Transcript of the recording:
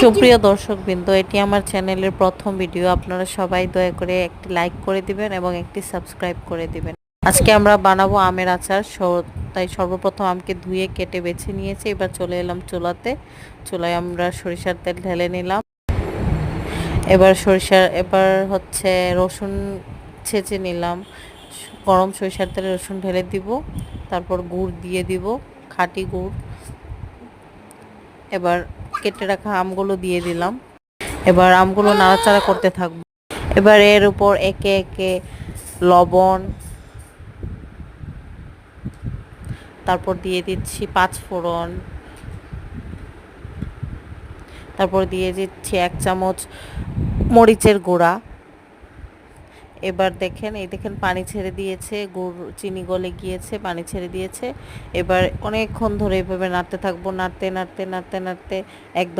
সুপ্রিয় দর্শকবৃন্দ, এটি আমার চ্যানেলের প্রথম ভিডিও। আপনারা সবাই দয়া করে একটি লাইক করে দিবেন এবং একটি সাবস্ক্রাইব করে দিবেন। আজকে আমরা বানাবো আমের আচার। তাই সর্বপ্রথম আমকে ধুয়ে কেটে বেছে নিয়েছি। এবার চলে এলাম চুলাতে। চুলায় আমরা সরিষার তেল ঢেলে নিলাম। এবার হচ্ছে রসুন ছেঁচে নিলাম। গরম সরিষার তেলে রসুন ঢেলে দিব। তারপর গুড় দিয়ে দিব, খাঁটি গুড়। এবার কেটে রাখা আমগুলো দিয়ে দিলাম। এবার আমগুলো নাড়াচাড়া করতে থাকবো। এবার এর উপর একে একে লবণ, তারপর দিয়ে দিচ্ছি 5 ফোড়ন, তারপর দিয়ে দিচ্ছি 1 চামচ মরিচের গুঁড়া। এবার দেখেন পানি ছেড়ে দিয়েছে, গুড় চিনি গলে গিয়েছে, পানি ছেড়ে দিয়েছে। এবার অনেকক্ষণ ধরে এভাবে নাড়তে থাকবো, নাড়তে নাড়তে নাড়তে নাড়তে একদম